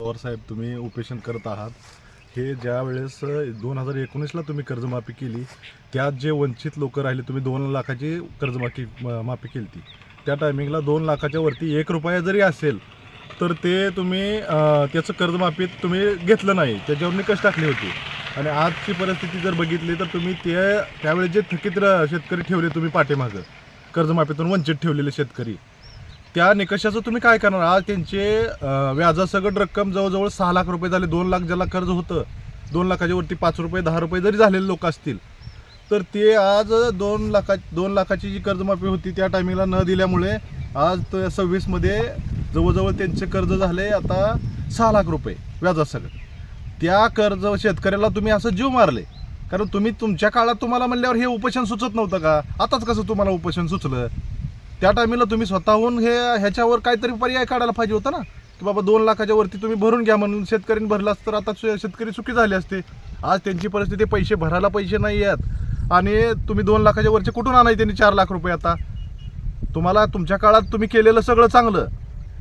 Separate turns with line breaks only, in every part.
पवार साहेब, तुम्ही उपोषण करत आहात. हे ज्या वेळेस 2019ला तुम्ही कर्जमाफी केली, त्यात जे वंचित लोक राहिले, तुम्ही 2 लाखाची माफी केली ती. त्या टायमिंगला 2 लाखाच्या वरती 1 रुपया जरी असेल तर ते तुम्ही त्याचं कर्जमाफीत तुम्ही घेतलं नाही, त्याच्यावर निकष टाकले होते. आणि आजची परिस्थिती जर बघितली तर तुम्ही त्यावेळेस जे थकीत शेतकरी ठेवले तुम्ही पाठीमागं, कर्जमाफीतून वंचित ठेवलेले शेतकरी, त्या निकषाचं तुम्ही काय करणार? आज त्यांचे व्याजासकट रक्कम जवळजवळ 6 लाख रुपये झाले. 2 लाख ज्याला कर्ज होतं, 2 लाखाच्या वरती 5 रुपये 10 रुपये जरी झालेले लोक असतील तर ते आज 2 लाखाची जी कर्जमाफी होती त्या टायमिंगला न दिल्यामुळे आज 26मध्ये जवळजवळ त्यांचे कर्ज झाले आता 6 लाख रुपये व्याजासकट. त्या कर्ज शेतकऱ्याला तुम्ही असं जीव मारले, कारण तुम्ही तुमच्या काळात तुम्हाला म्हणल्यावर हे उपोषण सुचत नव्हतं का? आताच कसं तुम्हाला उपोषण सुचलं? त्या टायमिंगला तुम्ही स्वतःहून ह्याच्यावर काहीतरी पर्याय काढायला पाहिजे होता ना, की बाबा 2 लाखाच्या वरती तुम्ही भरून घ्या म्हणून. शेतकऱ्यांनी भरलास तर आता शेतकरी सुखी झाले असते. आज त्यांची परिस्थिती, पैसे भरायला पैसे नाही आहेत आणि तुम्ही 2 लाखाच्या वरचे कुठून आणायचे त्यांनी 4 लाख रुपये? आता तुम्हाला तुमच्या काळात तुम्ही केलेलं सगळं चांगलं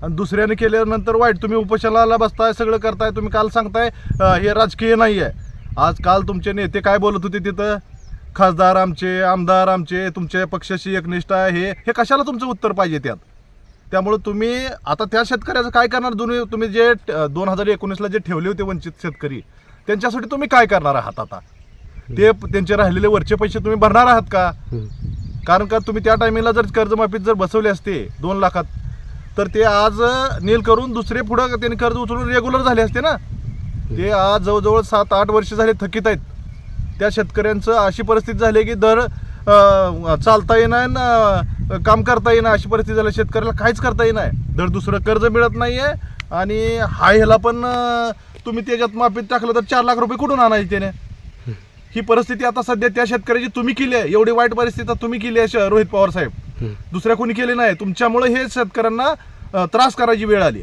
आणि दुसऱ्याने केल्यानंतर वाईट. तुम्ही उपोषणाला बसताय, सगळं करताय. तुम्ही काल सांगताय हे राजकीय नाही आहे. आज काल तुमचे नेते काय बोलत होते तिथं? खासदार आमचे, आमदार आमचे, तुमच्या पक्षाशी एकनिष्ठ आहे. हे कशाला तुमचं उत्तर पाहिजे त्यात? त्यामुळे तुम्ही आता त्या शेतकऱ्याचं काय करणार? तुम्ही जे 2019ला जे ठेवले होते वंचित शेतकरी, त्यांच्यासाठी तुम्ही काय करणार आहात आता? ते त्यांचे राहिलेले वरचे पैसे तुम्ही भरणार आहात का? कारण का तुम्ही त्या टायमिंगला जर कर्जमाफीत जर बसवले असते 2 लाखात, तर ते आज नील करून दुसरे पुढं त्यांनी कर्ज उचलून रेग्युलर झाले असते ना. ते आज जवळजवळ 7-8 वर्ष झाले थकीत आहेत. त्या शेतकऱ्यांचं अशी परिस्थिती झाली की दर चालता येणार ना, काम करता येणार अशी परिस्थिती झाली. शेतकऱ्याला काहीच करता येणार, दर दुसरं कर्ज मिळत नाही आहे आणि ह्याला पण तुम्ही त्याच्यात माफीत टाकलं तर 4 लाख रुपये कुठून आणायचे त्याने? ही परिस्थिती आता सध्या त्या शेतकऱ्याची तुम्ही केली आहे. एवढी वाईट परिस्थिती तुम्ही केली आहे रोहित पवार साहेब, दुसऱ्या कोणी केली नाही. तुमच्यामुळे हे शेतकऱ्यांना त्रास करायची वेळ आली.